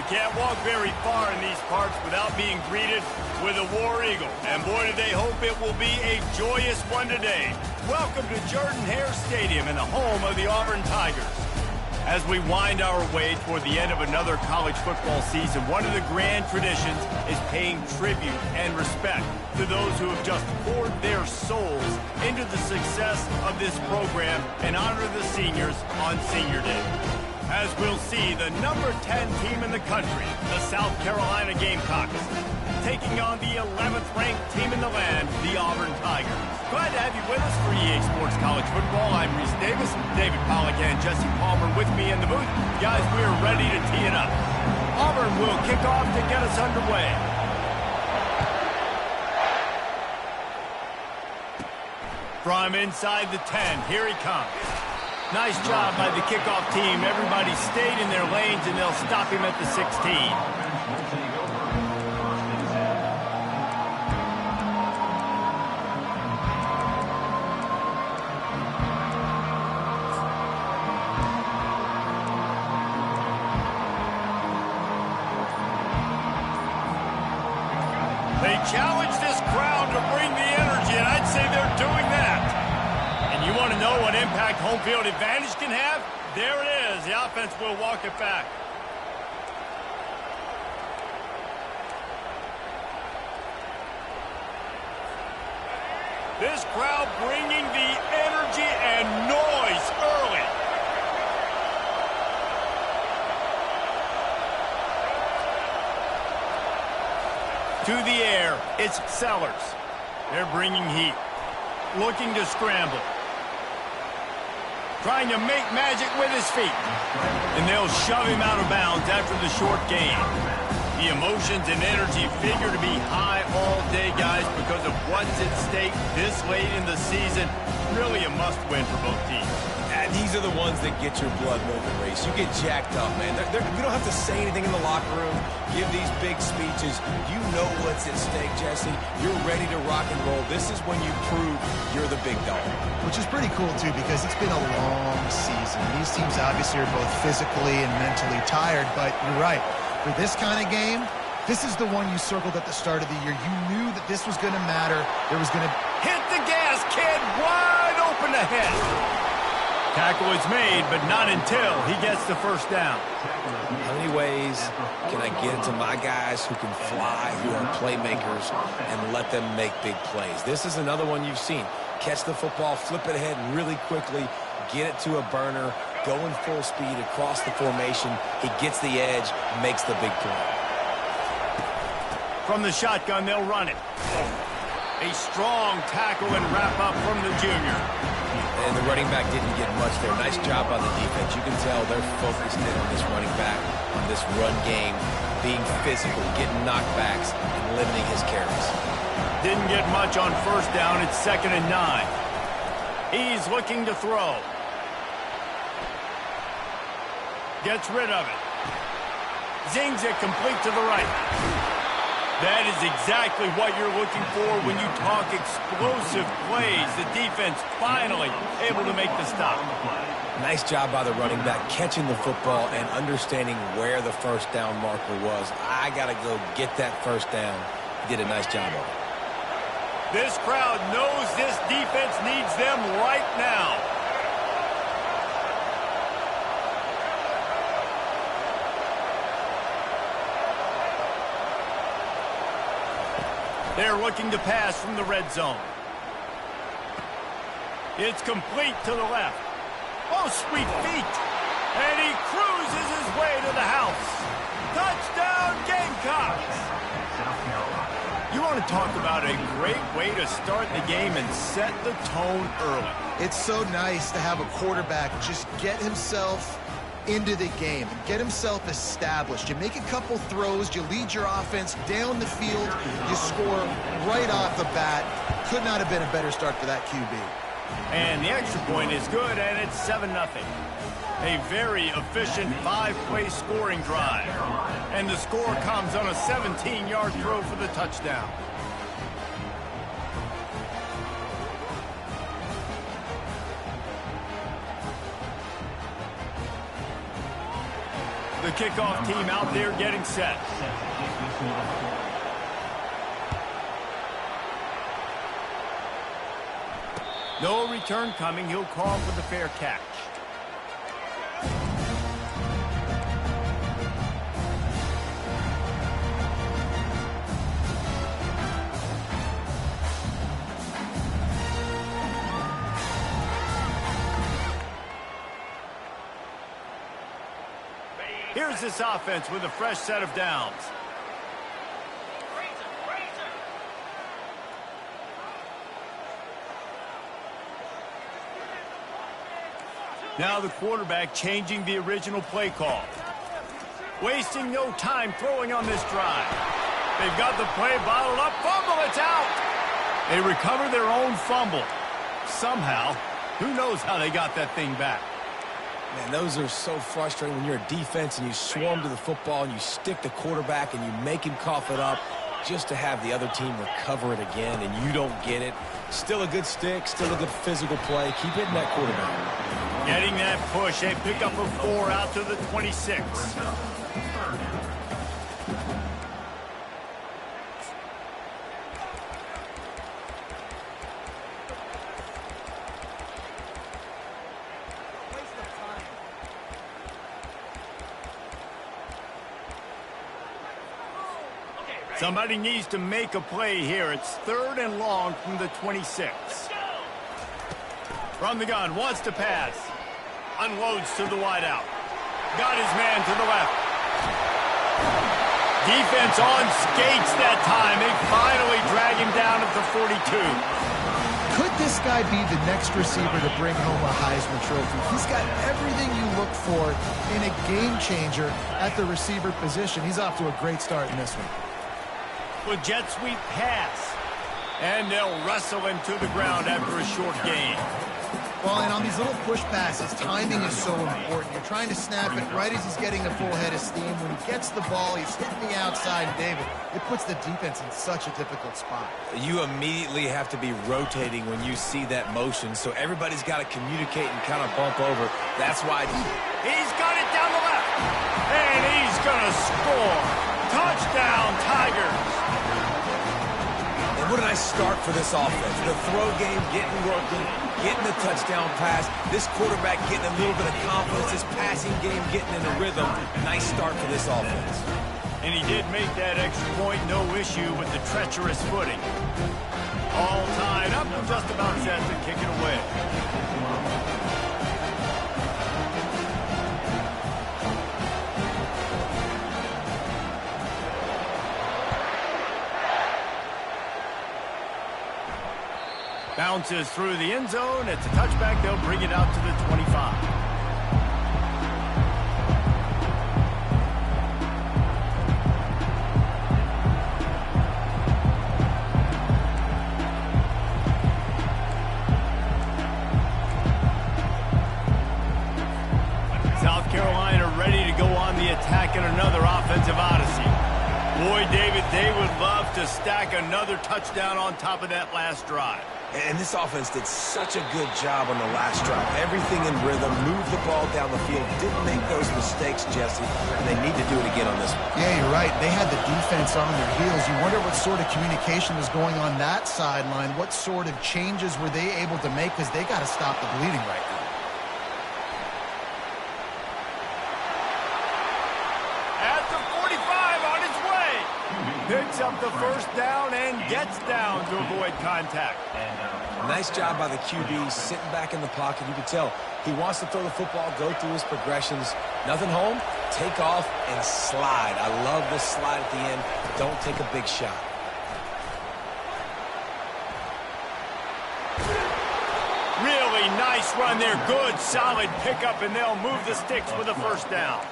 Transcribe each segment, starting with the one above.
can't walk very far in these parts without being greeted with a War Eagle. And boy, do they hope it will be a joyous one today. Welcome to Jordan-Hare Stadium and the home of the Auburn Tigers. As we wind our way toward the end of another college football season, one of the grand traditions is paying tribute and respect to those who have just poured their souls into the success of this program and honor the seniors on Senior Day. As we'll see, the number 10 team in the country, the South Carolina Gamecocks, taking on the 11th ranked team in the land, the Auburn Tigers. Glad to have you with us for EA Sports College Football. I'm Reese Davis, David Pollack and Jesse Palmer with me in the booth. Guys, we're ready to tee it up. Auburn will kick off to get us underway. From inside the 10, here he comes. Nice job by the kickoff team. Everybody stayed in their lanes, and they'll stop him at the 16. They challenge this crowd to bring the energy, and I'd say they're doing that. And you want to know what impact home field advantage can have? There it is. The offense will walk it back. This crowd bringing the energy and noise early. To the air, it's Sellers. They're bringing heat. Looking to scramble. Trying to make magic with his feet. And they'll shove him out of bounds after the short gain. The emotions and energy figure to be high all day, guys, because of what's at stake this late in the season. Really a must-win for both teams. These are the ones that get your blood moving, Reese. You get jacked up, man. You don't have to say anything in the locker room, give these big speeches. You know what's at stake, Jesse. You're ready to rock and roll. This is when you prove you're the big dog. Which is pretty cool, too, because it's been a long season. These teams obviously are both physically and mentally tired, but you're right. For this kind of game, this is the one you circled at the start of the year. You knew that this was going to matter. There was going to... Hit the gas, kid! Wide open ahead. Tackle is made, but not until he gets the first down. How many ways can I get it to my guys who can fly, who are playmakers, and let them make big plays? This is another one you've seen. Catch the football, flip it ahead really quickly, get it to a burner, going full speed across the formation. He gets the edge, makes the big play. From the shotgun, they'll run it. A strong tackle and wrap up from the junior. And the running back didn't get much there. Nice job on the defense. You can tell they're focused in on this running back, on this run game, being physical, getting knockbacks, and limiting his carries. Didn't get much on first down. It's 2nd and 9. He's looking to throw. Gets rid of it. Zings it complete to the right. That is exactly what you're looking for when you talk explosive plays. The defense finally able to make the stop. Nice job by the running back, catching the football and understanding where the first down marker was. I got to go get that first down. He did a nice job of it. This crowd knows this defense needs them right now. They're looking to pass from the red zone. It's complete to the left. Oh, sweet feet. And he cruises his way to the house. Touchdown, Gamecocks. You want to talk about a great way to start the game and set the tone early. It's so nice to have a quarterback just get himself into the game and get himself established. You make a couple throws, you lead your offense down the field, you score right off the bat. Could not have been a better start for that QB. And the extra point is good, and it's 7-0. A very efficient 5-play scoring drive. And the score comes on a 17-yard throw for the touchdown. The The kickoff team out there getting set. No return coming. He'll call for the fair catch. Here's this offense with a fresh set of downs. Now the quarterback changing the original play call. Wasting no time throwing on this drive. They've got the play bottled up. Fumble, it's out. They recover their own fumble. Somehow, who knows how they got that thing back. Man, those are so frustrating when you're a defense and you swarm to the football and you stick the quarterback and you make him cough it up just to have the other team recover it again and you don't get it. Still a good stick, still a good physical play. Keep hitting that quarterback. Getting that push, a pickup of 4 out to the 26. Somebody needs to make a play here. It's 3rd and long from the 26. From the gun, wants to pass. Unloads to the wideout. Got his man to the left. Defense on skates that time. They finally drag him down at the 42. Could this guy be the next receiver to bring home a Heisman Trophy? He's got everything you look for in a game changer at the receiver position. He's off to a great start in this one. With jet sweep pass. And they'll wrestle him to the ground after a short gain. Well, and on these little push passes, timing is so important. You're trying to snap it right as he's getting a full head of steam. When he gets the ball, he's hitting the outside, David. It puts the defense in such a difficult spot. You immediately have to be rotating when you see that motion, so everybody's got to communicate and kind of bump over. That's why he's got it down the left. And he's going to score. Touchdown, Tigers. And what a nice start for this offense. The throw game getting working, getting the touchdown pass. This quarterback getting a little bit of confidence. This passing game getting in the rhythm. Nice start for this offense. And he did make that extra point, no issue with the treacherous footing. All tied up, just about set to kick it away. Bounces through the end zone. It's a touchback. They'll bring it out to the 25. South Carolina ready to go on the attack in another offensive odyssey. Boy, David, they would love to stack another touchdown on top of that last drive. And this offense did such a good job on the last drive. Everything in rhythm, moved the ball down the field, didn't make those mistakes, Jesse, and they need to do it again on this one. Yeah, you're right. They had the defense on their heels. You wonder what sort of communication was going on that sideline. What sort of changes were they able to make, because they got to stop the bleeding right now. At the 45 on its way. Picks up the first down and gets down to avoid contact. Nice job by the QB, sitting back in the pocket. You can tell he wants to throw the football, go through his progressions. Nothing home, take off, and slide. I love this slide at the end. Don't take a big shot. Really nice run there. Good, solid pickup, and they'll move the sticks with a first down.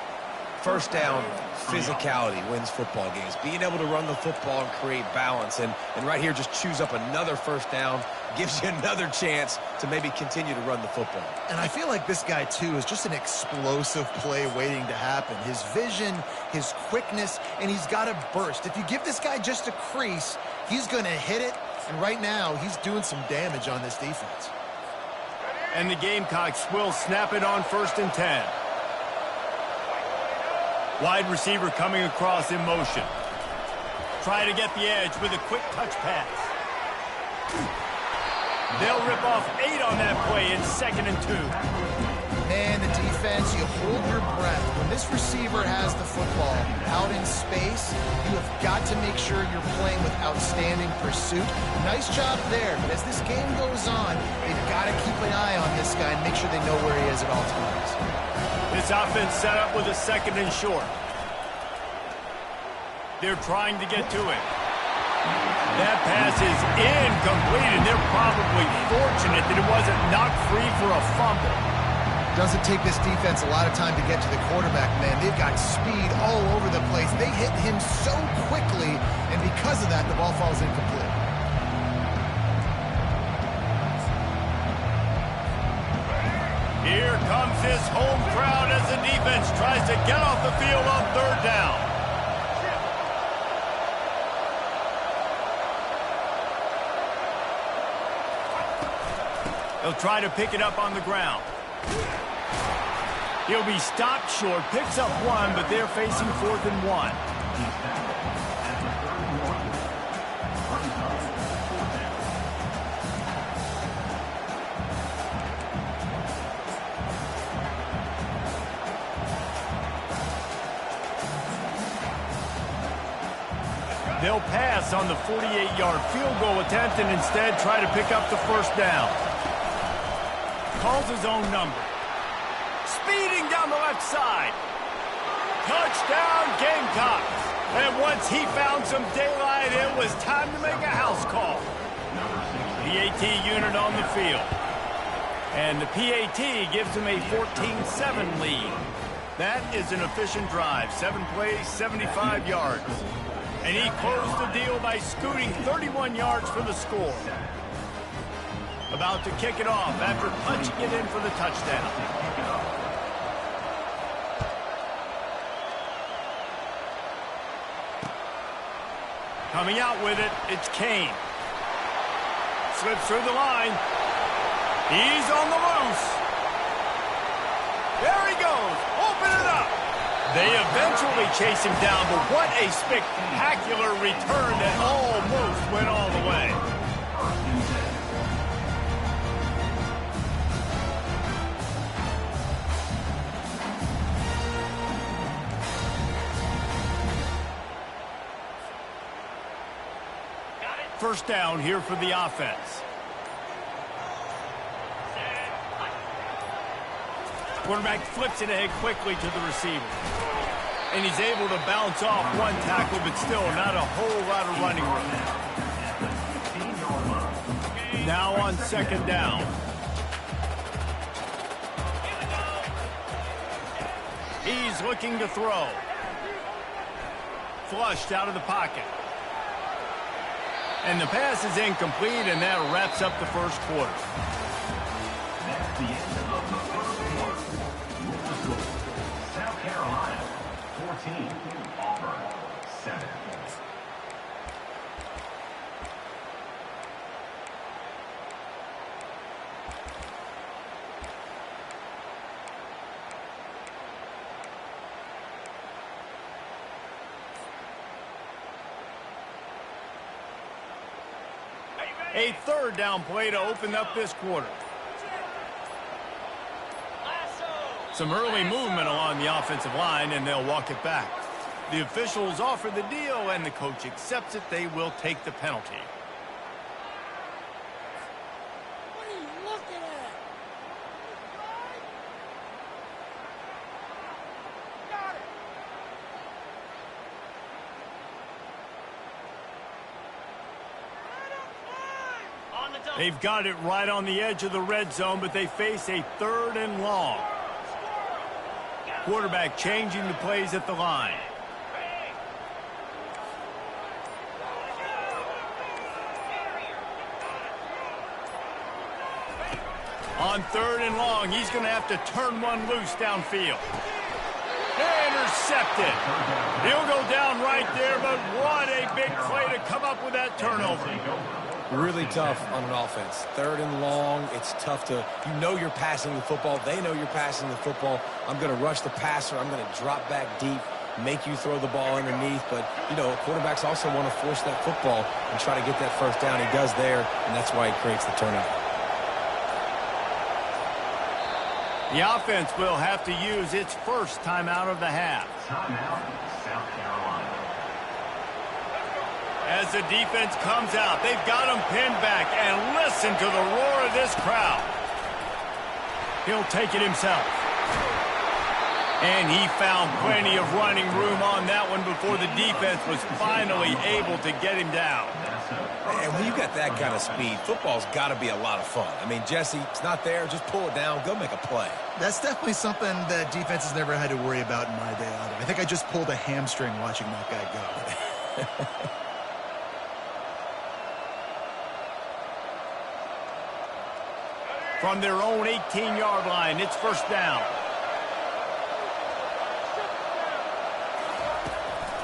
First down, physicality wins football games. Being able to run the football and create balance. And right here, just choose up another first down. Gives you another chance to maybe continue to run the football. And I feel like this guy, too, is just an explosive play waiting to happen. His vision, his quickness, and he's got a burst. If you give this guy just a crease, he's going to hit it. And right now, he's doing some damage on this defense. And the Gamecocks will snap it on 1st and 10. Wide receiver coming across in motion. Try to get the edge with a quick touch pass. They'll rip off 8 on that play in 2nd and 2. Man, the defense, you hold your breath. When this receiver has the football out in space, you have got to make sure you're playing with outstanding pursuit. Nice job there, but as this game goes on, they've got to keep an eye on this guy and make sure they know where he is at all times. This offense set up with a 2nd and short. They're trying to get to it. That pass is incomplete, and they're probably fortunate that it wasn't knocked free for a fumble. Doesn't take this defense a lot of time to get to the quarterback, man. They've got speed all over the place. They hit him so quickly, and because of that, the ball falls incomplete. Here comes this home crowd as the defense tries to get off the field on 3rd down. They'll try to pick it up on the ground. He'll be stopped short, picks up 1, but they're facing 4th and 1. They'll pass on the 48-yard field goal attempt and instead try to pick up the 1st down. Calls his own number. Speeding down the left side. Touchdown, Gamecocks. And once he found some daylight, it was time to make a house call. PAT unit on the field. And the PAT gives him a 14-7 lead. That is an efficient drive. 7 plays, 75 yards. And he closed the deal by scooting 31 yards for the score. About to kick it off after punching it in for the touchdown. Coming out with it, it's Kane. Slips through the line. He's on the loose. There he goes. Open it up. They eventually chase him down, but what a spectacular return that almost went all the way. First down here for the offense. Quarterback flips it ahead quickly to the receiver. And he's able to bounce off 1 tackle, but still not a whole lot of running room. Now on 2nd down. He's looking to throw. Flushed out of the pocket. And the pass is incomplete, and that wraps up the 1st quarter. That's the end of the 1st quarter. South Carolina, 14. Auburn, 7. A 3rd down play to open up this quarter. Some early movement along the offensive line, and they'll walk it back. The officials offer the deal, and the coach accepts it. They will take the penalty. What are you looking at? Got it. They've got it right on the edge of the red zone, but they face a 3rd and long. Quarterback changing the plays at the line. On 3rd and long, he's going to have to turn one loose downfield. Intercepted. He'll go down right there, but what a big play to come up with that turnover. Really tough on an offense. 3rd and long, it's tough to, you know you're passing the football. They know you're passing the football. I'm going to rush the passer. I'm going to drop back deep. make you throw the ball underneath. But, you know, quarterbacks also want to force that football and try to get that first down. He does there, and that's why he creates the turnover. The offense will have to use its first timeout of the half. Timeout, South Carolina. As the defense comes out, they've got him pinned back, and listen to the roar of this crowd. He'll take it himself. And he found plenty of running room on that one before the defense was finally able to get him down. And when you got that kind of speed, football's got to be a lot of fun. I mean, Jesse, it's not there. Just pull it down. Go make a play. That's definitely something that defense has never had to worry about in my day either. I think I just pulled a hamstring watching that guy go. From their own 18-yard line, it's first down.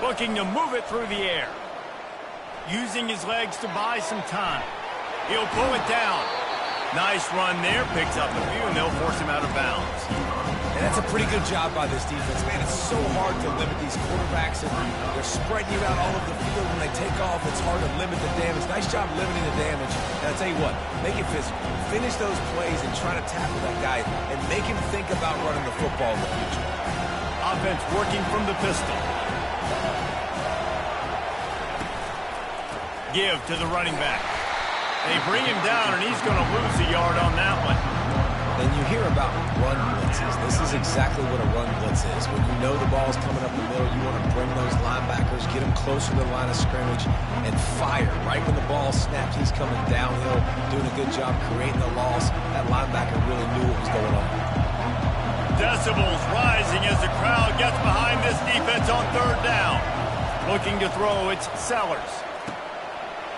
Looking to move it through the air. Using his legs to buy some time. He'll pull it down. Nice run there. Picks up the few, and they'll force him out of bounds. And that's a pretty good job by this defense. Man, it's so hard to limit these quarterbacks, and they're spreading you out all over the field. When they take off, it's hard to limit the damage. Nice job limiting the damage. And I'll tell you what, make it physical. Finish those plays and try to tackle that guy and make him think about running the football in the future. Offense working from the pistol. Give to the running back. They bring him down, and he's going to lose a yard on that one. And you hear about run blitzes. This is exactly what a run blitz is. When you know the ball's coming up the middle, you want to bring those linebackers, get them closer to the line of scrimmage, and fire. Right when the ball snaps, he's coming downhill, doing a good job creating the loss. That linebacker really knew what was going on. Decibels rising as the crowd gets behind this defense on third down. Looking to throw, it's Sellers.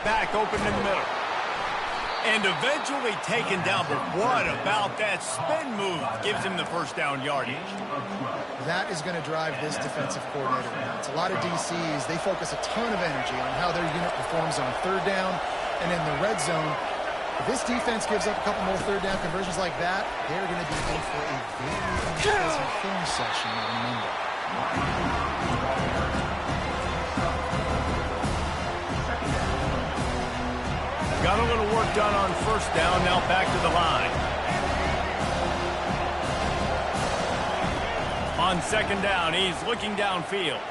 Back open in the middle. And eventually taken down, but what about that spin move? Gives him the first down yardage. That is going to drive this defensive coordinator nuts. A lot of DCs, they focus a ton of energy on how their unit performs on third down and in the red zone. If this defense gives up a couple more third down conversions like that, they're going to be in for a very unpleasant film session on Monday. Got a little work done on first down, now back to the line. On second down, he's looking downfield.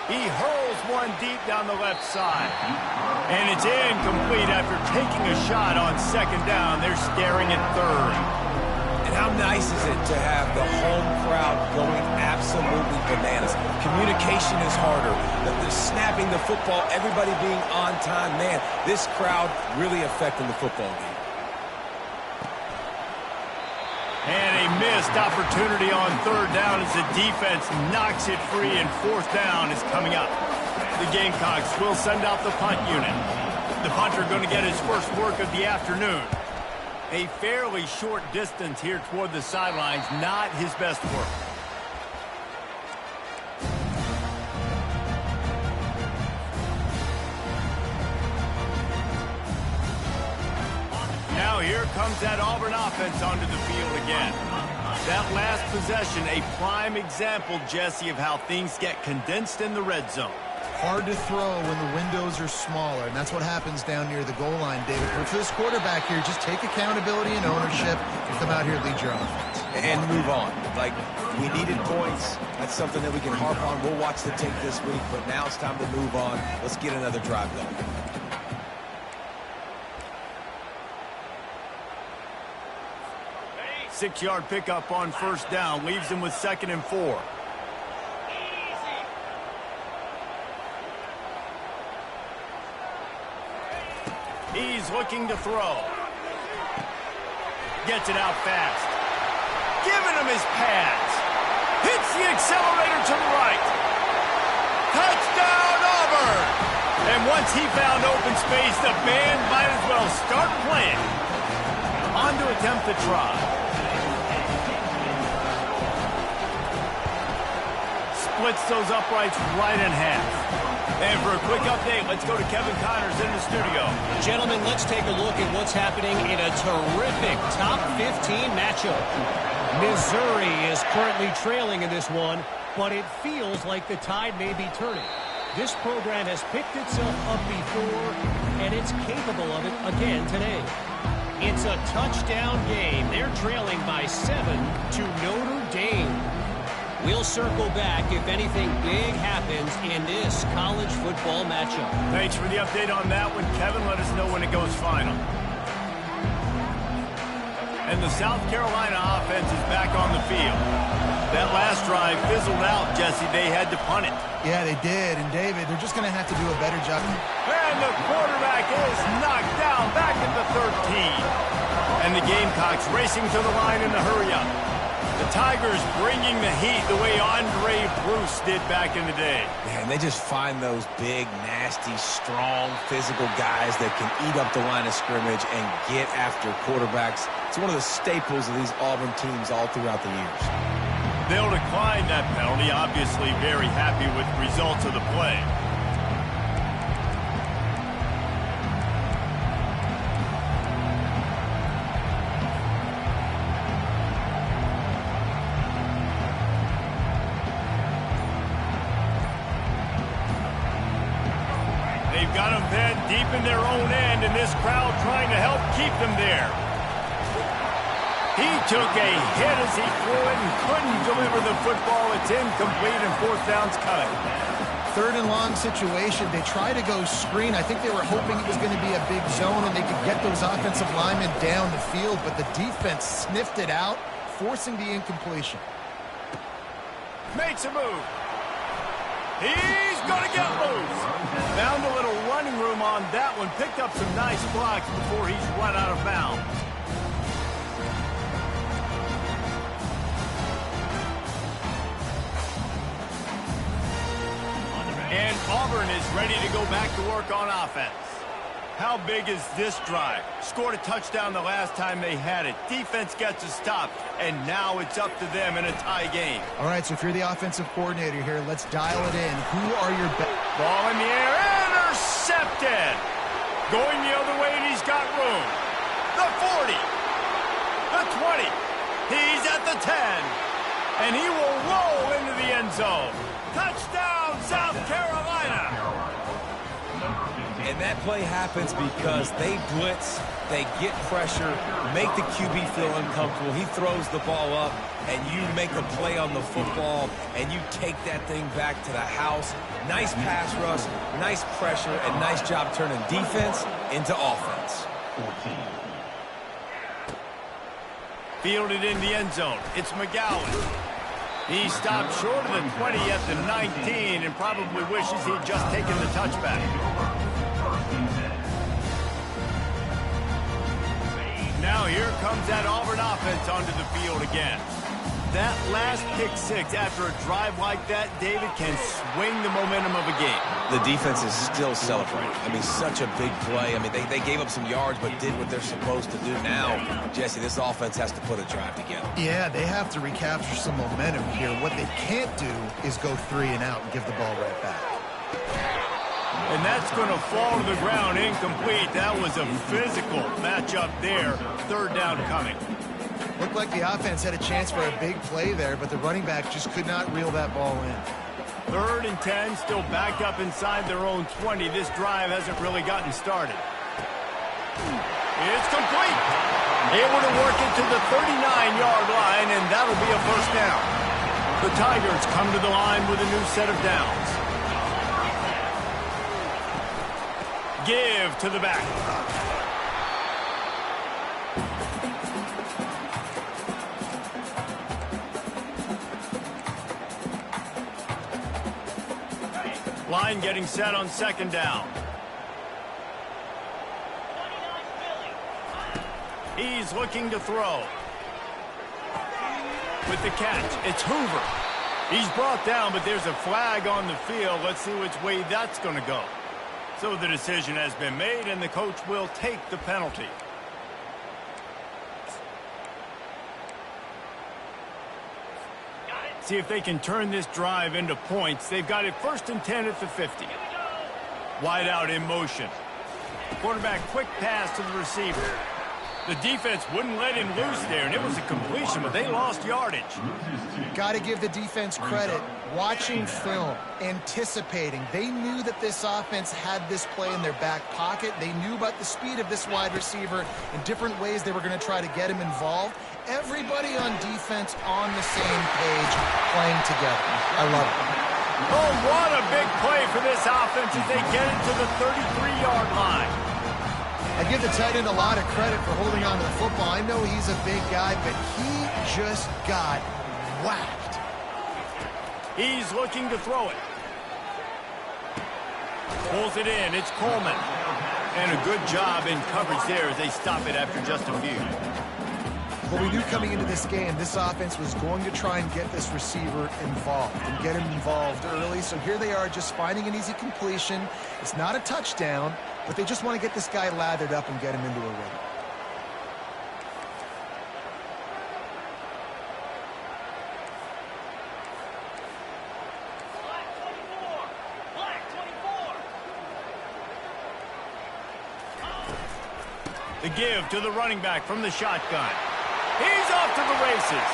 He hurls one deep down the left side. And it's incomplete after taking a shot on second down. They're staring at third. And how nice is it to have the home crowd going absolutely bananas? Communication is harder. The snapping the football, everybody being on time. Man, this crowd really affecting the football game. And a missed opportunity on third down as the defense knocks it free, and fourth down is coming up. The Gamecocks will send out the punt unit. The punter going to get his first work of the afternoon. A fairly short distance here toward the sidelines, not his best work. Now here comes that Auburn offense onto the field again. That last possession, a prime example, Jesse, of how things get condensed in the red zone. Hard to throw when the windows are smaller, and that's what happens down near the goal line, David. But for this quarterback here, just take accountability and ownership and come out here and lead your offense. And move on. Like, we needed points. That's something that we can harp on. We'll watch the tape this week, but now it's time to move on. Let's get another drive going. Six-yard pickup on first down, leaves him with 2nd and 4. He's looking to throw. Gets it out fast. Giving him his pads. Hits the accelerator to the right. Touchdown, Auburn! And once he found open space, the band might as well start playing. On to attempt the try. Splits those uprights right in half. And for a quick update, let's go to Kevin Connors in the studio. Gentlemen, let's take a look at what's happening in a terrific top 15 matchup. Missouri is currently trailing in this one, but it feels like the tide may be turning. This program has picked itself up before, and it's capable of it again today. It's a touchdown game. They're trailing by 7 to Notre Dame. We'll circle back if anything big happens in this college football matchup. Thanks for the update on that one, Kevin. Let us know when it goes final. And the South Carolina offense is back on the field. That last drive fizzled out, Jesse. They had to punt it. Yeah, they did. And, David, they're just going to have to do a better job. And the quarterback is knocked down back at the 13. And the Gamecocks racing to the line in the hurry-up. The Tigers bringing the heat the way Andre Bruce did back in the day. Man, they just find those big, nasty, strong, physical guys that can eat up the line of scrimmage and get after quarterbacks. It's one of the staples of these Auburn teams all throughout the years. They'll decline that penalty, obviously very happy with the results of the play. They've got them then deep in their own end, and this crowd trying to help keep them there. He took a hit as he threw it and couldn't deliver the football. It's incomplete and fourth down's coming. 3rd and long situation. They try to go screen. I think they were hoping it was going to be a big zone and they could get those offensive linemen down the field, but the defense sniffed it out, forcing the incompletion. Makes a move. He's going to get loose. Found a little running room on that one. Picked up some nice blocks before he's run out of bounds. And Auburn is ready to go back to work on offense. How big is this drive? Scored a touchdown the last time they had it. Defense gets a stop, and now it's up to them in a tie game. All right, so if you're the offensive coordinator here, let's dial it in. Who are your best? Ball in the air, intercepted. Going the other way, and he's got room. The 40, the 20. He's at the 10, and he will roll into the end zone. Touchdown, South Carolina. And that play happens because they blitz, they get pressure, make the QB feel uncomfortable. He throws the ball up, and you make a play on the football, and you take that thing back to the house. Nice pass rush, nice pressure, and nice job turning defense into offense. Fielded in the end zone. It's McGowan. He stopped short of the 20 at the 19 and probably wishes he'd just taken the touchback. Now here comes that Auburn offense onto the field again. That last pick six after a drive like that, David, can swing the momentum of a game. The defense is still celebrating. I mean, such a big play. I mean, they gave up some yards but did what they're supposed to do. Now, Jesse, this offense has to put a drive together. Yeah, they have to recapture some momentum here. What they can't do is go 3 and out and give the ball right back. And that's going to fall to the ground incomplete. That was a physical matchup there. 3rd down coming. Looked like the offense had a chance for a big play there, but the running back just could not reel that ball in. 3rd and 10, still back up inside their own 20. This drive hasn't really gotten started. It's complete. Able to work it to the 39-yard line, and that'll be a first down. The Tigers come to the line with a new set of downs. Give to the back. Line getting set on 2nd down. He's looking to throw. With the catch, it's Hoover. He's brought down, but there's a flag on the field. Let's see which way that's going to go. So the decision has been made, and the coach will take the penalty. See if they can turn this drive into points. They've got it 1st and 10 at the 50. Wide out in motion. Quarterback quick pass to the receiver. The defense wouldn't let him loose there, and it was a completion, but they lost yardage. Got to give the defense credit. Watching film, anticipating. They knew that this offense had this play in their back pocket. They knew about the speed of this wide receiver and different ways they were going to try to get him involved. Everybody on defense on the same page, playing together. I love it. Oh, what a big play for this offense as they get it to the 33-yard line. I give the tight end a lot of credit for holding on to the football. I know he's a big guy, but he just got whacked. He's looking to throw it. Pulls it in. It's Coleman. And a good job in coverage there as they stop it after just a few. Well, we knew coming into this game, this offense was going to try and get this receiver involved and get him involved early. So here they are just finding an easy completion. It's not a touchdown, but they just want to get this guy lathered up and get him into a rhythm. The give to the running back from the shotgun. He's off to the races.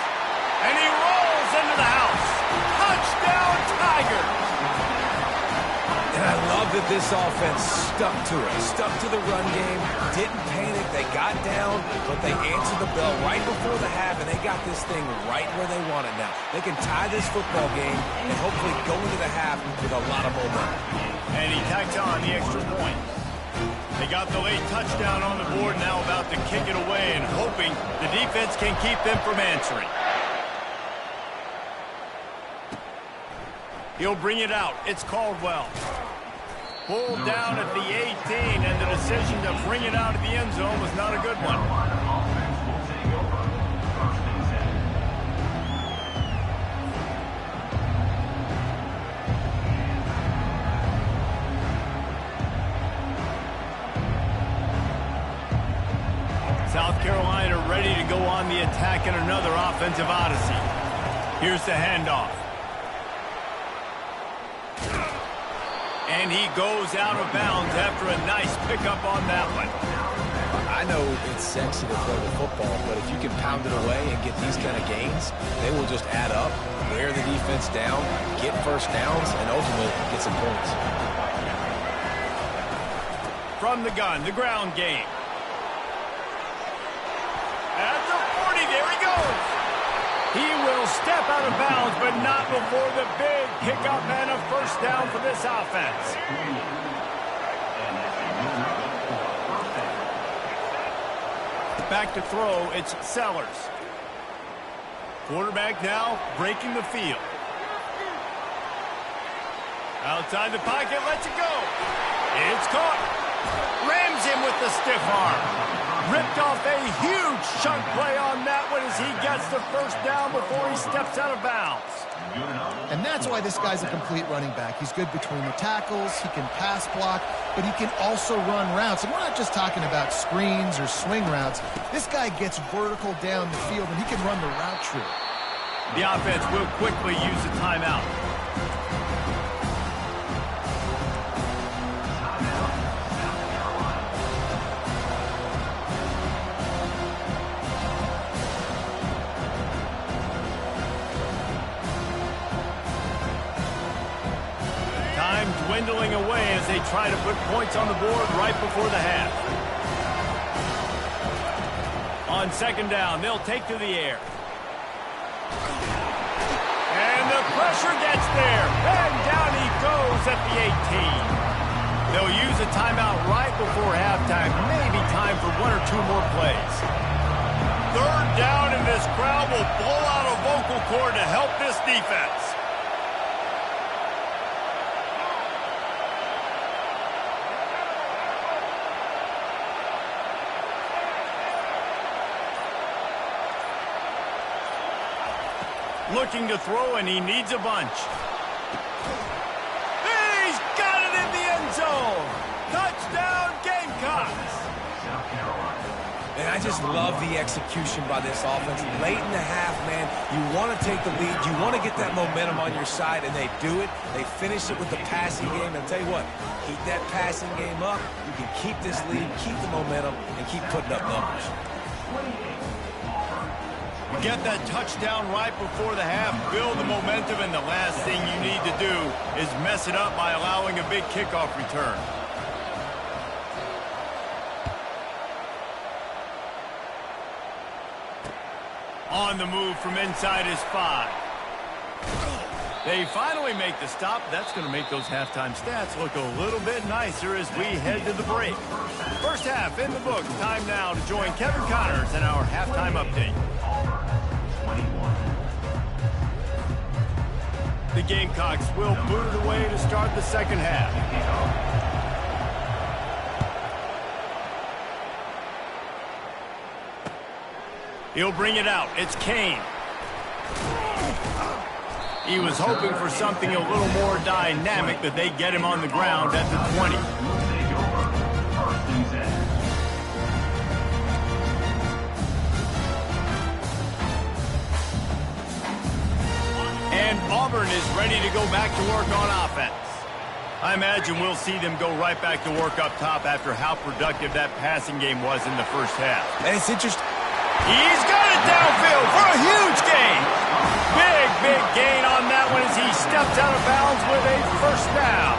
And he rolls into the house. Touchdown, Tigers! And I love that this offense stuck to it. Stuck to the run game. Didn't panic. They got down, but they answered the bell right before the half, and they got this thing right where they want it now. They can tie this football game and hopefully go into the half with a lot of momentum. And he tacks on the extra point. They got the late touchdown on the board, now about to kick it away and hoping the defense can keep them from answering. He'll bring it out. It's Caldwell. Pulled down at the 18, and the decision to bring it out of the end zone was not a good one. Offense will take over. First and 10. South Carolina ready to go on the attack in another offensive odyssey. Here's the handoff. And he goes out of bounds after a nice pickup on that one. I know it's sexy to play the football, but if you can pound it away and get these kind of gains, they will just add up, wear the defense down, get first downs, and ultimately get some points. From the gun, the ground game. At the 40, there he goes. He will step out of bounds, but not before the big pickup and a first down for this offense. Back to throw, it's Sellers. Quarterback now breaking the field. Outside the pocket, lets it go. It's caught. Rams him with the stiff arm. Ripped off a huge chunk play on that one as he gets the first down before he steps out of bounds. And that's why this guy's a complete running back. He's good between the tackles, he can pass block, but he can also run routes. And we're not just talking about screens or swing routes. This guy gets vertical down the field, and he can run the route tree. The offense will quickly use the timeout. Dwindling away as they try to put points on the board right before the half. On second down, they'll take to the air. And the pressure gets there. And down he goes at the 18. They'll use a timeout right before halftime. Maybe time for one or two more plays. Third down, and this crowd will blow out a vocal cord to help this defense. Looking to throw, and he needs a bunch. He's got it in the end zone. Touchdown, Gamecocks. And I just love the execution by this offense. Late in the half, man, you want to take the lead. You want to get that momentum on your side, and they do it. They finish it with the passing game. And I'll tell you what, keep that passing game up. You can keep this lead, keep the momentum, and keep putting up numbers. Get that touchdown right before the half, build the momentum, and the last thing you need to do is mess it up by allowing a big kickoff return. On the move from inside his 5. They finally make the stop. That's going to make those halftime stats look a little bit nicer as we head to the break. First half in the books. Time now to join Kevin Connors in our halftime update. The Gamecocks will boot it away to start the second half. He'll bring it out. It's Kane. He was hoping for something a little more dynamic, but they get him on the ground at the 20. And Auburn is ready to go back to work on offense. I imagine we'll see them go right back to work up top after how productive that passing game was in the first half. And it's interesting. He's got it downfield for a huge gain. Big gain on that one as he steps out of bounds with a first down.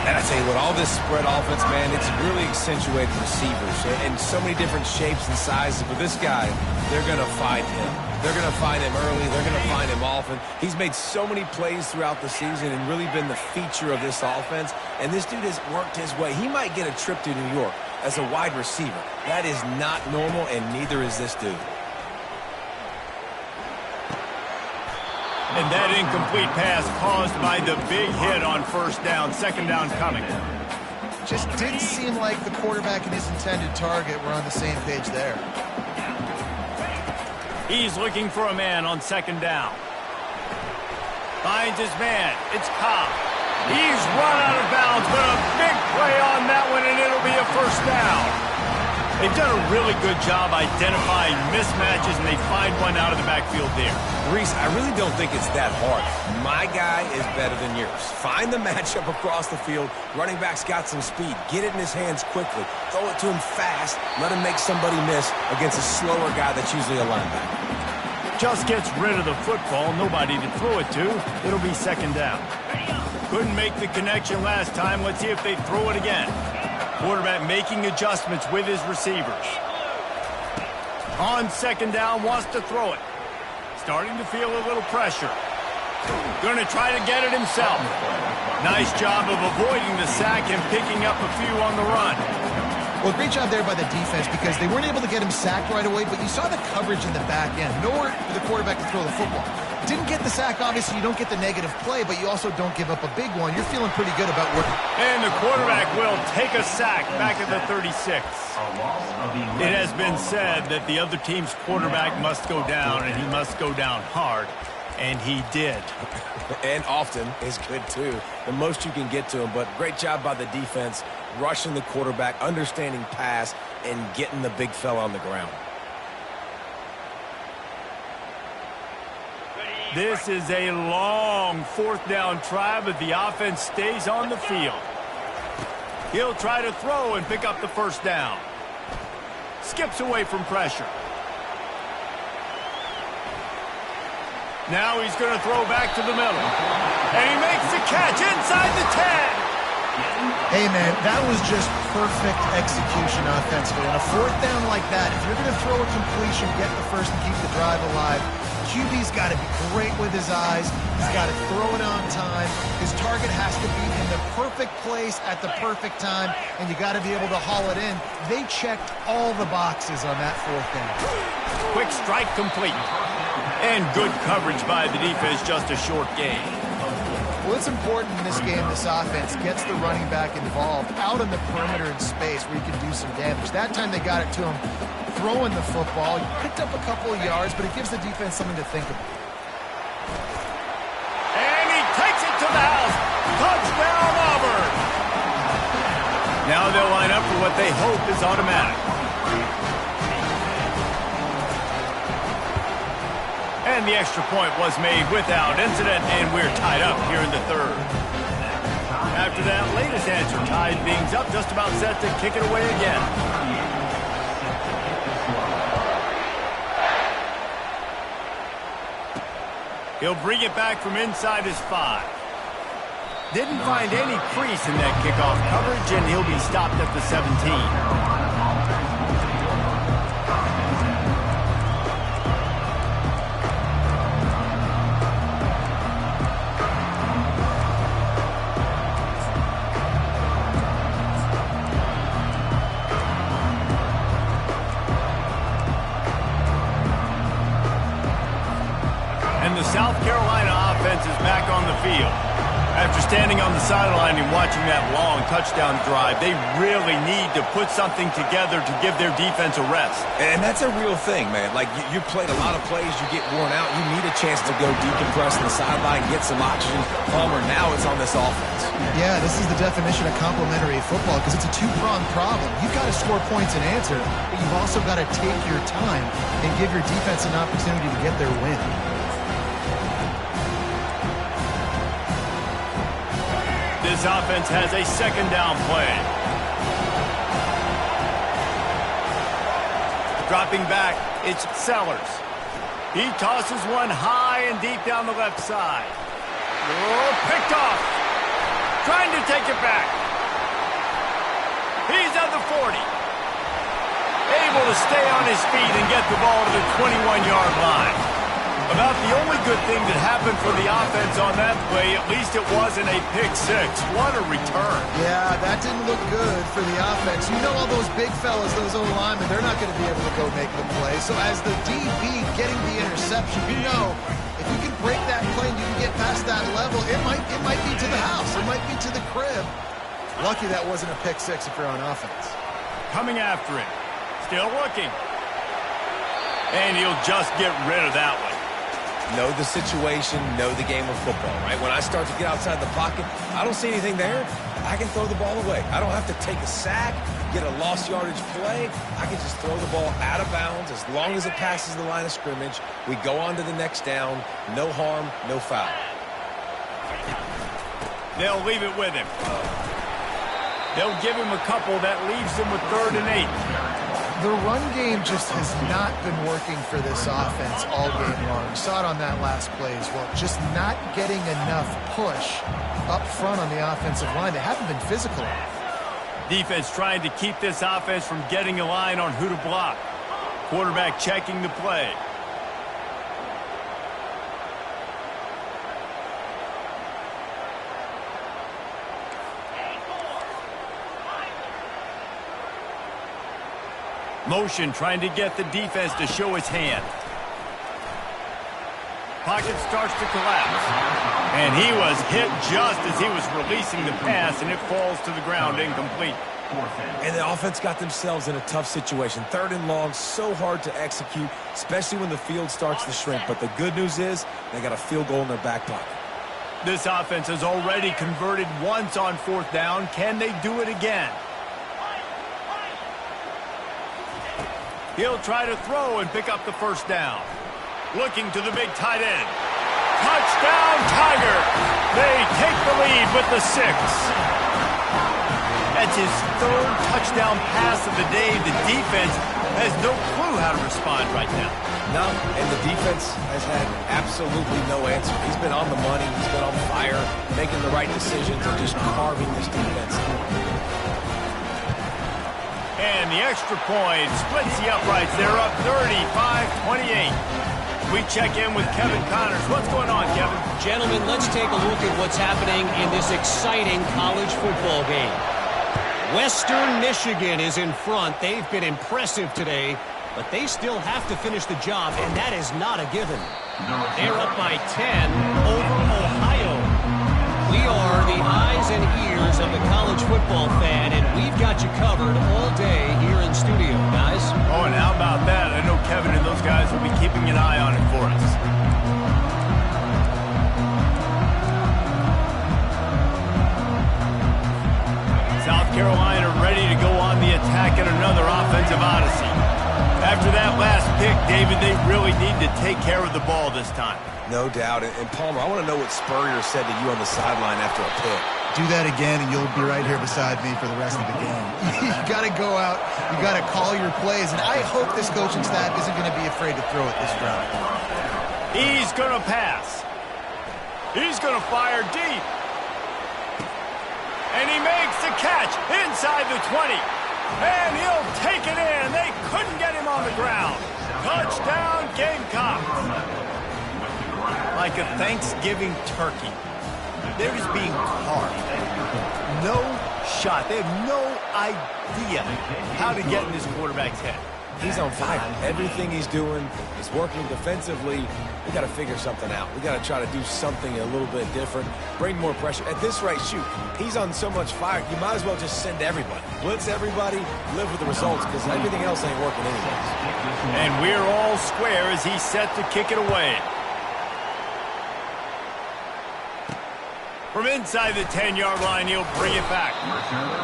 And I tell you what, all this spread offense, man, it's really accentuated receivers in so many different shapes and sizes. But this guy, they're going to find him. They're going to find him early. They're going to find him often. He's made so many plays throughout the season and really been the feature of this offense. And this dude has worked his way. He might get a trip to New York as a wide receiver. That is not normal, and neither is this dude. And that incomplete pass caused by the big hit on first down. Second down coming. Just didn't seem like the quarterback and his intended target were on the same page there. He's looking for a man on second down. Finds his man. It's Cobb. He's run out of bounds, but a big play on that one, and it'll be a first down. They've done a really good job identifying mismatches, and they find one out of the backfield there. Reese, I really don't think it's that hard. My guy is better than yours. Find the matchup across the field. Running back's got some speed. Get it in his hands quickly. Throw it to him fast. Let him make somebody miss against a slower guy that's usually a linebacker. Just gets rid of the football. Nobody to throw it to. It'll be second down. Couldn't make the connection last time. Let's see if they throw it again. Quarterback making adjustments with his receivers. On second down, wants to throw it. Starting to feel a little pressure. Going to try to get it himself. Nice job of avoiding the sack and picking up a few on the run. Well, great job there by the defense because they weren't able to get him sacked right away, but you saw the coverage in the back end. Nowhere for the quarterback to throw the football. Didn't get the sack, obviously. You don't get the negative play, but you also don't give up a big one. You're feeling pretty good about working. And the quarterback will take a sack back at the 36. It has been said that the other team's quarterback must go down, and he must go down hard. And he did. And often is good, too. The most you can get to him, but great job by the defense, rushing the quarterback, understanding pass, and getting the big fella on the ground. This is a long fourth down try, but the offense stays on the field. He'll try to throw and pick up the first down. Skips away from pressure. Now he's going to throw back to the middle. And he makes the catch inside the 10. Hey, man, that was just perfect execution offensively. On a fourth down like that, if you're going to throw a completion, get the first and keep the drive alive, QB's got to be great with his eyes. He's got to throw it on time. His target has to be in the perfect place at the perfect time, and you got to be able to haul it in. They checked all the boxes on that fourth down. Quick strike complete. And good coverage by the defense, just a short gain. Well, it's important in this game, this offense gets the running back involved out on the perimeter in space where he can do some damage. That time they got it to him throwing the football. He picked up a couple of yards, but it gives the defense something to think about. And he takes it to the house. Touchdown, Auburn. Now they'll line up for what they hope is automatic. And the extra point was made without incident, and we're tied up here in the third. After that latest answer, tied things up, just about set to kick it away again. He'll bring it back from inside his 5. Didn't find any crease in that kickoff coverage, and he'll be stopped at the 17. South Carolina offense is back on the field. After standing on the sideline and watching that long touchdown drive, they really need to put something together to give their defense a rest. And that's a real thing, man. Like, you played a lot of plays, you get worn out, you need a chance to go decompress on the sideline, get some oxygen. Palmer, now it's on this offense. Yeah, this is the definition of complementary football because it's a two-pronged problem. You've got to score points and answer, but you've also got to take your time and give your defense an opportunity to get their win. This offense has a second down play. Dropping back, it's Sellers. He tosses one high and deep down the left side. Oh, picked off. Trying to take it back. He's at the 40. Able to stay on his feet and get the ball to the 21-yard line. About the only good thing that happened for the offense on that play, at least it wasn't a pick six. What a return. Yeah, that didn't look good for the offense. You know all those big fellas, those O-linemen, they're not going to be able to go make the play. So as the DB getting the interception, you know, if you can break that play and you can get past that level, it might be to the house. It might be to the crib. Lucky that wasn't a pick six if you're on offense. Coming after it. Still looking. And he'll just get rid of that one. Know the situation, know the game of football, right? When I start to get outside the pocket, I don't see anything there, I can throw the ball away. I don't have to take a sack, get a lost yardage play. I can just throw the ball out of bounds as long as it passes the line of scrimmage. We go on to the next down. No harm, no foul. They'll leave it with him. They'll give him a couple. That leaves him with 3rd and 8. The run game just has not been working for this offense all game long. We saw it on that last play as well. Just not getting enough push up front on the offensive line. They haven't been physical. Defense trying to keep this offense from getting a line on who to block. Quarterback checking the play. Motion trying to get the defense to show its hand. Pocket starts to collapse. And he was hit just as he was releasing the pass, and it falls to the ground incomplete. And the offense got themselves in a tough situation. 3rd and long, so hard to execute, especially when the field starts to shrink. But the good news is they got a field goal in their back pocket. This offense has already converted once on 4th down. Can they do it again? He'll try to throw and pick up the 1st down. Looking to the big tight end. Touchdown, Tiger! They take the lead with the 6. That's his 3rd touchdown pass of the day. The defense has no clue how to respond right now. No, and the defense has had absolutely no answer. He's been on the money. He's been on fire, making the right decisions and just carving this defense. And the extra point splits the uprights. They're up 35-28. We check in with Kevin Connors. What's going on, Kevin? Gentlemen, let's take a look at what's happening in this exciting college football game. Western Michigan is in front. They've been impressive today, but they still have to finish the job, and that is not a given. They're up by 10 over Ohio. We are the eyes and ears of the college football fan, and we've got you covered all day here in studio, guys. Oh, and how about that? I know Kevin and those guys will be keeping an eye on it for us. South Carolina ready to go on the attack at another offensive odyssey. After that last pick, David, they really need to take care of the ball this time. No doubt. And Palmer, I want to know what Spurrier said to you on the sideline after a pick. Do that again, and you'll be right here beside me for the rest of the game. You got to go out. You got to call your plays, and I hope this coaching staff isn't going to be afraid to throw it this drive. He's going to pass. He's going to fire deep. And he makes the catch inside the 20. And he'll take it in. They couldn't get him on the ground. Touchdown, Gamecocks. Like a Thanksgiving turkey. They're just being carved. No shot. They have no idea how to get in this quarterback's head. He's on fire. Everything he's doing is working defensively. We got to figure something out. We got to try to do something a little bit different. Bring more pressure. At this rate, shoot, he's on so much fire, you might as well just send everybody. Blitz everybody, live with the results, because everything else ain't working anyways. And we're all square as he's set to kick it away. From inside the 10-yard line, he'll bring it back.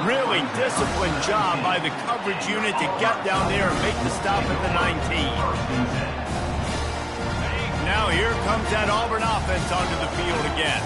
Really disciplined job by the coverage unit to get down there and make the stop at the 19. Now here comes that Auburn offense onto the field again.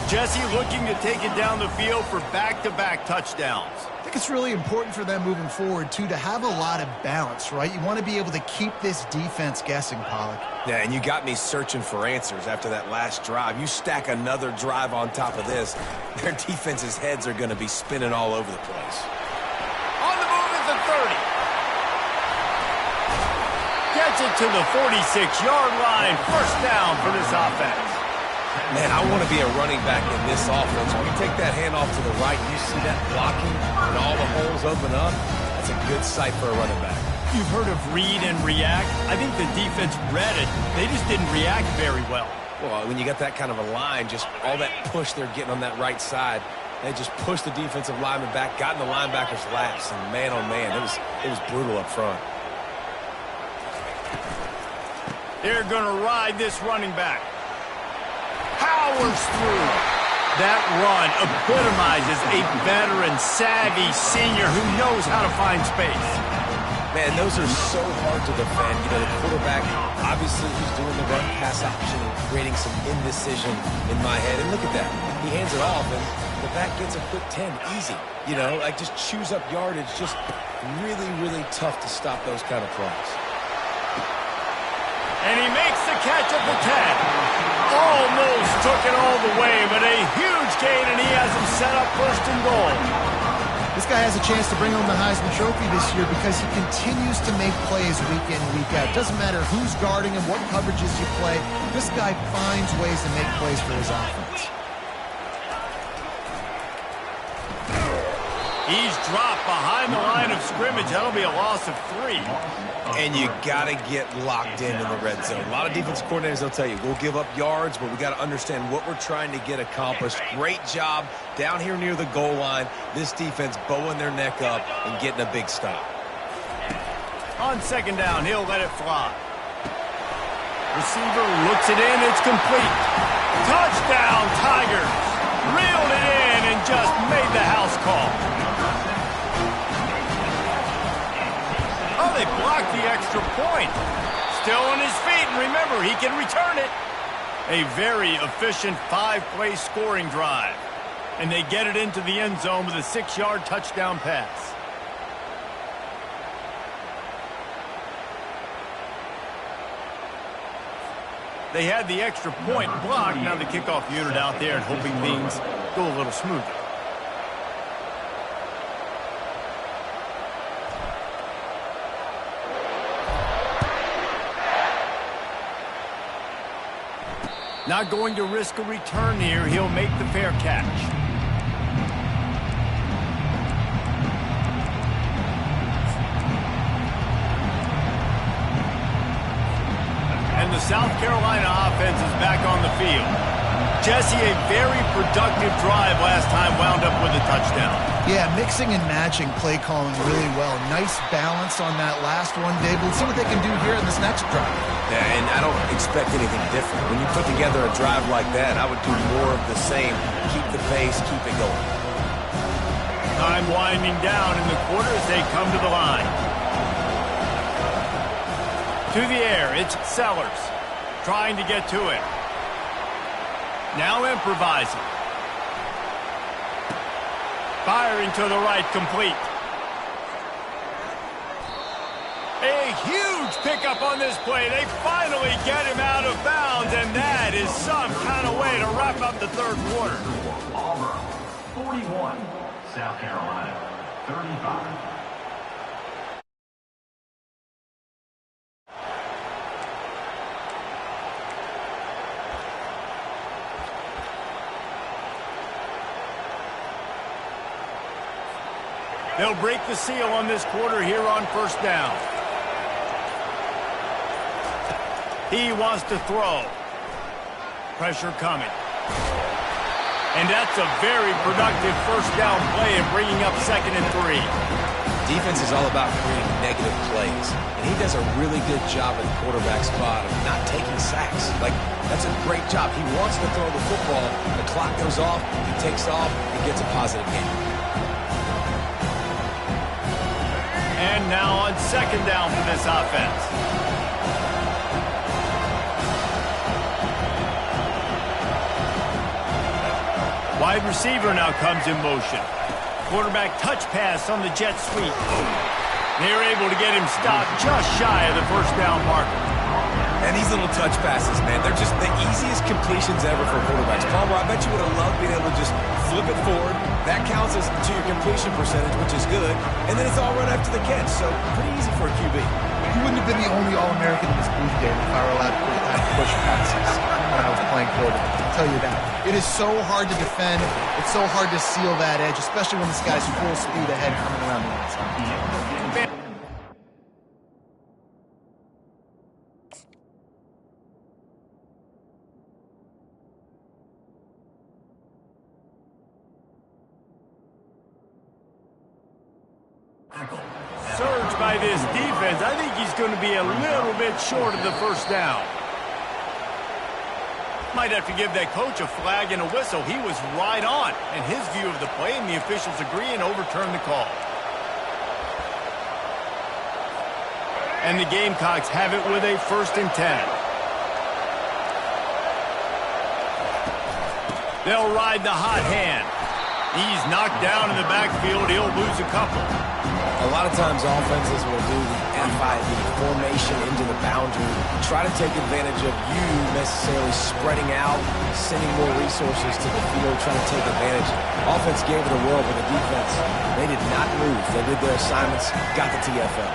Jesse looking to take it down the field for back-to-back touchdowns. I think it's really important for them moving forward, too, to have a lot of balance, right? You want to be able to keep this defense guessing, Pollack. Yeah, and you got me searching for answers after that last drive. You stack another drive on top of this, their defense's heads are going to be spinning all over the place. On the move at the 30. Gets it to the 46-yard line. First down for this offense. Man, I want to be a running back in this offense. When you take that handoff to the right, you see that blocking and all the holes open up. That's a good sight for a running back. You've heard of read and react. I think the defense read it. They just didn't react very well. Well, when you got that kind of a line, just all that push they're getting on that right side, they just pushed the defensive lineman back, got in the linebacker's laps, and man, oh man, it was brutal up front. They're going to ride this running back. Powers through. That run epitomizes a veteran, savvy senior who knows how to find space. Man, those are so hard to defend. You know, the quarterback, obviously he's doing the run-pass option and creating some indecision in my head. And look at that. He hands it off, and the back gets a quick 10. Easy. You know, like just chews up yardage. Just really, really tough to stop those kind of plays. And he makes the catch at the 10. Almost took it all the way, but a huge gain, and he has him set up first and goal. This guy has a chance to bring home the Heisman Trophy this year because he continues to make plays week in, week out. Doesn't matter who's guarding him, what coverages you play. This guy finds ways to make plays for his offense. He's dropped behind the line of scrimmage. That'll be a loss of 3. And you got to get locked in the red zone. A lot of defensive coordinators, they'll tell you, we'll give up yards, but we got to understand what we're trying to get accomplished. Great job down here near the goal line. This defense bowing their neck up and getting a big stop. On second down, he'll let it fly. Receiver looks it in. It's complete. Touchdown, Tigers. Reeled it in and just made the house call. Oh, they blocked the extra point. Still on his feet, and remember, he can return it. A very efficient 5-play scoring drive. And they get it into the end zone with a 6-yard touchdown pass. They had the extra point blocked. Now the kickoff unit out there and hoping things go a little smoother. Not going to risk a return here. He'll make the fair catch. And the South Carolina offense is back on the field. Jesse, a very productive drive last time, wound up with a touchdown. Yeah, mixing and matching play calling really well. Nice balance on that last one, Dave. Let's see what they can do here in this next drive. Yeah, and I don't expect anything different. When you put together a drive like that, I would do more of the same. Keep the pace, keep it going. Time winding down in the quarter as they come to the line. To the air, it's Sellers. Trying to get to it. Now improvising. Firing to the right, complete. A huge pickup on this play. They finally get him out of bounds, and that is some kind of way to wrap up the third quarter. Auburn, 41. South Carolina, 35. They'll break the seal on this quarter here on first down. He wants to throw. Pressure coming. And that's a very productive first down play and bringing up 2nd and 3. Defense is all about creating negative plays, and he does a really good job at the quarterback spot of not taking sacks. Like, that's a great job. He wants to throw the football. The clock goes off, he takes off, and gets a positive gain. And now on 2nd down for this offense. Wide receiver now comes in motion. Quarterback touch pass on the jet sweep. They're able to get him stopped just shy of the first down marker. And these little touch passes, man, they're just the easiest completions ever for quarterbacks. Palmer, I bet you would have loved being able to just flip it forward. That counts as to your completion percentage, which is good. And then it's all run after the catch, so pretty easy for a QB. He wouldn't have been the only All-American in this booth game if I were allowed to push passes when I was playing quarterback. I'll tell you that. It is so hard to defend. It's so hard to seal that edge, especially when this guy's full speed ahead coming around the outside. Surge by this defense. I think he's going to be a little bit short of the first down. Might have to give that coach a flag and a whistle. He was right on in his view of the play, and the officials agree and overturn the call. And the Gamecocks have it with a 1st and 10. They'll ride the hot hand. He's knocked down in the backfield. He'll lose a couple. A lot of times offenses will do the FID, formation into the boundary, try to take advantage of you necessarily spreading out, sending more resources to the field, trying to take advantage. Offense gave it a whirl, but the defense, they did not move. They did their assignments, got the TFL.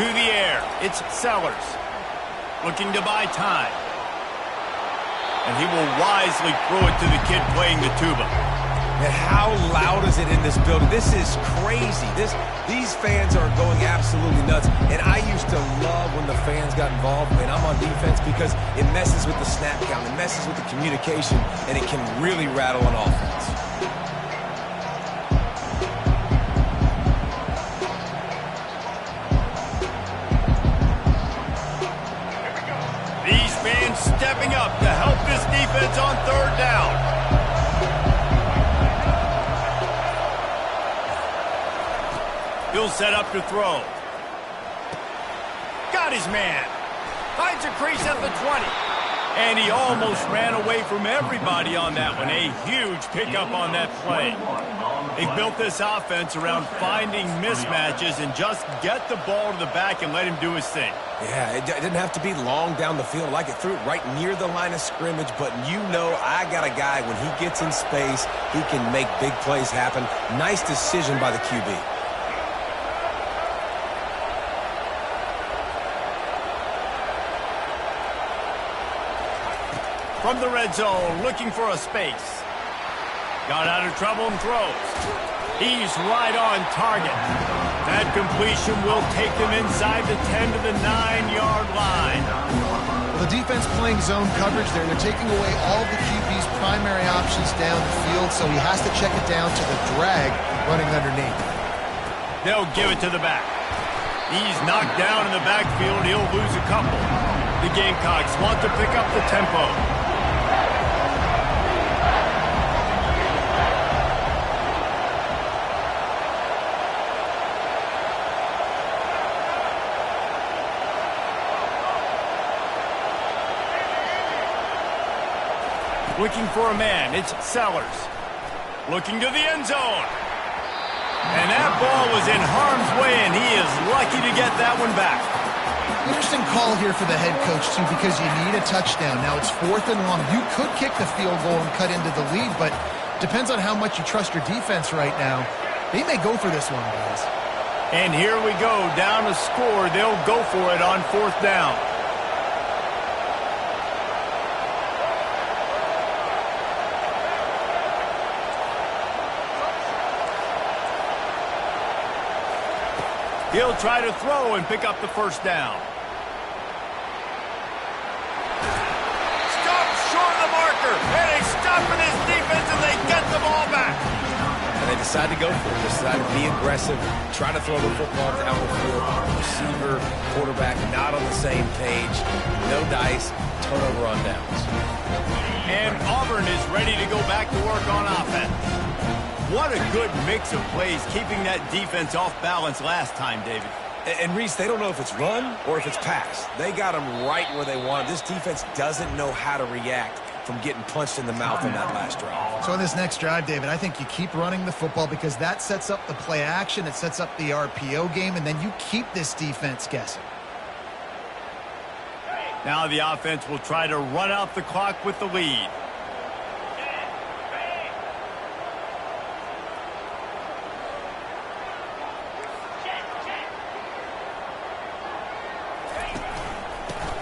To the air, it's Sellers, looking to buy time. And he will wisely throw it to the kid playing the tuba. And how loud is it in this building? This is crazy. These fans are going absolutely nuts. And I used to love when the fans got involved when I'm on defense because it messes with the snap count, it messes with the communication, and it can really rattle an offense. These fans stepping up to help this defense on 3rd down. He'll set up to throw. Got his man. Finds a crease at the 20. And he almost ran away from everybody on that one. A huge pickup on that play. They've built this offense around finding mismatches and just get the ball to the back and let him do his thing. Yeah, it didn't have to be long down the field. Like it threw it right near the line of scrimmage, but you know I got a guy, when he gets in space, he can make big plays happen. Nice decision by the QB. From the red zone, looking for a space. Got out of trouble and throws. He's right on target. That completion will take them inside the 10 to the 9-yard line. Well, the defense playing zone coverage there. They're taking away all the QB's primary options down the field, so he has to check it down to the drag running underneath. They'll give it to the back. He's knocked down in the backfield. He'll lose a couple. The Gamecocks want to pick up the tempo. Looking for a man, it's Sellers. Looking to the end zone. And that ball was in harm's way, and he is lucky to get that one back. Interesting call here for the head coach, too, because you need a touchdown. Now it's 4th and long. You could kick the field goal and cut into the lead, but depends on how much you trust your defense right now. They may go for this one, guys. And here we go, down a score. They'll go for it on 4th down. He'll try to throw and pick up the first down. Stopped short of the marker, and he's stopping his defense, and they get the ball back. And they decide to go for it. They decide to be aggressive, try to throw the football down the field. Receiver, quarterback, not on the same page. No dice, turnover on downs. And Auburn is ready to go back to work on offense. What a good mix of plays, keeping that defense off balance last time, David. And Reese, they don't know if it's run or if it's pass. They got them right where they want. This defense doesn't know how to react from getting punched in the mouth on that last drive. So in this next drive, David, I think you keep running the football because that sets up the play action, it sets up the RPO game, and then you keep this defense guessing. Now the offense will try to run out the clock with the lead.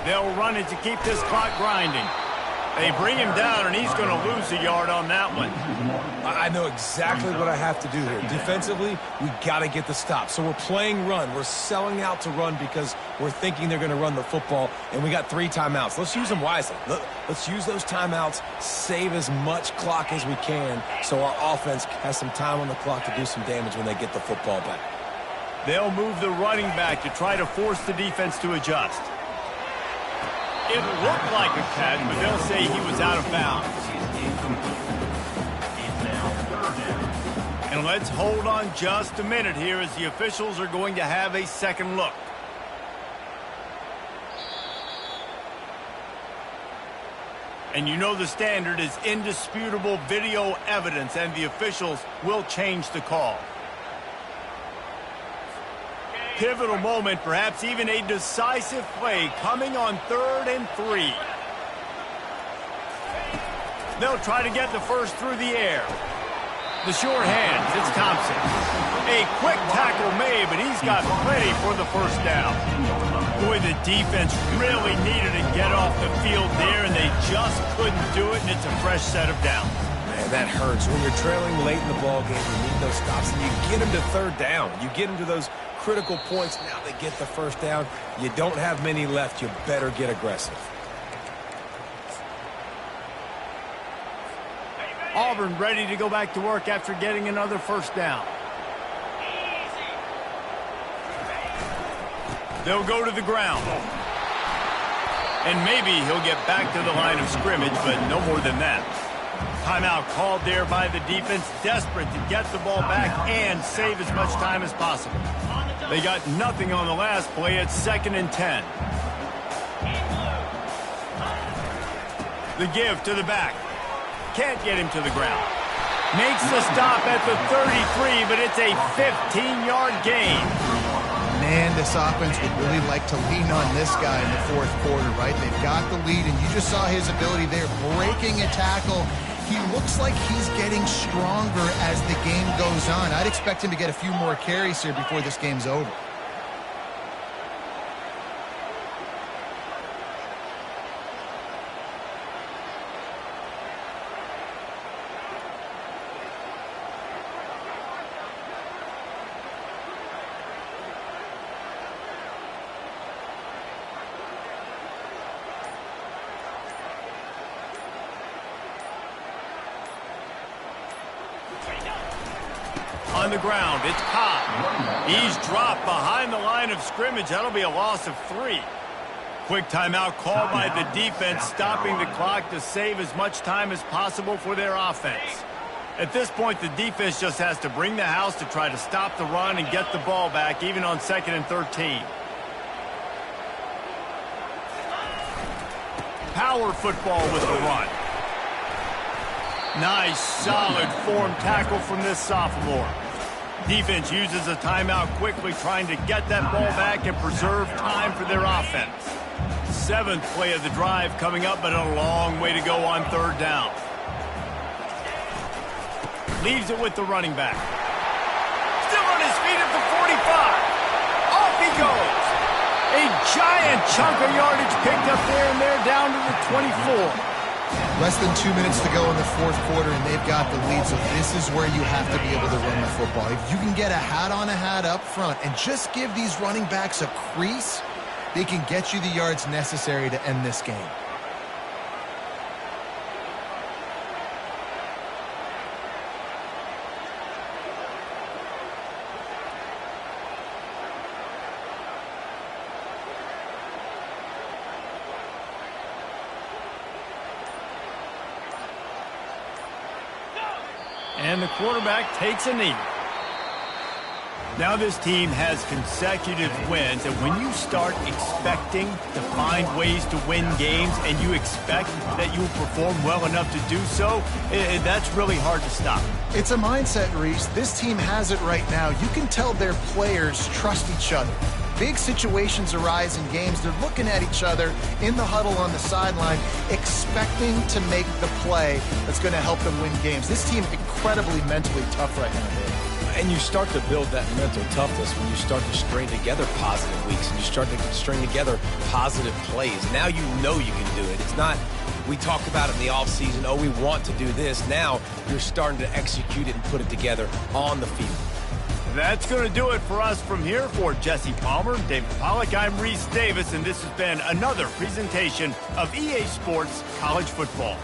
They'll run it to keep this clock grinding. They bring him down, and he's going to lose a yard on that one. I know exactly what I have to do here. Defensively, we got to get the stop. So we're playing run. We're selling out to run because we're thinking they're going to run the football, and we got 3 timeouts. Let's use them wisely. Let's use those timeouts, save as much clock as we can so our offense has some time on the clock to do some damage when they get the football back. They'll move the running back to try to force the defense to adjust. It looked like a catch, but they'll say he was out of bounds. And let's hold on just a minute here as the officials are going to have a second look. And you know the standard is indisputable video evidence, and the officials will change the call. Pivotal moment, perhaps even a decisive play coming on 3rd and 3. They'll try to get the first through the air. The short hands, it's Thompson. A quick tackle made, but he's got plenty for the first down. Boy, the defense really needed to get off the field there, and they just couldn't do it, and it's a fresh set of downs. Man, that hurts. When you're trailing late in the ball game, you need those stops, and you get them to 3rd down. You get them to those critical points. Now they get the first down. You don't have many left. You better get aggressive. Auburn ready to go back to work after getting another first down. They'll go to the ground. And maybe he'll get back to the line of scrimmage, but no more than that. Timeout called there by the defense, desperate to get the ball back and save as much time as possible. They got nothing on the last play. It's 2nd and 10. The give to the back. Can't get him to the ground. Makes the stop at the 33, but it's a 15-yard gain. Man, this offense would really like to lean on this guy in the 4th quarter, right? They've got the lead, and you just saw his ability there, breaking a tackle. He looks like he's getting stronger as the game goes on. I'd expect him to get a few more carries here before this game's over. On the ground, it's Cobb. He's dropped behind the line of scrimmage. That'll be a loss of 3. Quick timeout called by the defense, stopping the clock to save as much time as possible for their offense. At this point, the defense just has to bring the house to try to stop the run and get the ball back, even on 2nd and 13. Power football with the run. Nice, solid form tackle from this sophomore. Defense uses a timeout quickly, trying to get that ball back and preserve time for their offense. 7th play of the drive coming up, but a long way to go on 3rd down. Leaves it with the running back. Still on his feet at the 45. Off he goes. A giant chunk of yardage picked up there, and they're down to the 24. Less than 2 minutes to go in the 4th quarter, and they've got the lead, so this is where you have to be able to run the football. If you can get a hat-on-a-hat up front and just give these running backs a crease, they can get you the yards necessary to end this game. And the quarterback takes a knee. Now this team has consecutive wins, and when you start expecting to find ways to win games and you expect that you will perform well enough to do so, that's really hard to stop. It's a mindset, Reese. This team has it right now. You can tell their players trust each other. Big situations arise in games. They're looking at each other in the huddle on the sideline, expecting to make the play that's going to help them win games. This team incredibly mentally tough right now, Dave. And you start to build that mental toughness when you start to string together positive weeks and you start to string together positive plays. Now you know you can do it. It's not, we talk about it in the offseason, oh, we want to do this. Now you're starting to execute it and put it together on the field. That's going to do it for us from here. For Jesse Palmer, David Pollack, I'm Reese Davis, and this has been another presentation of EA Sports College Football.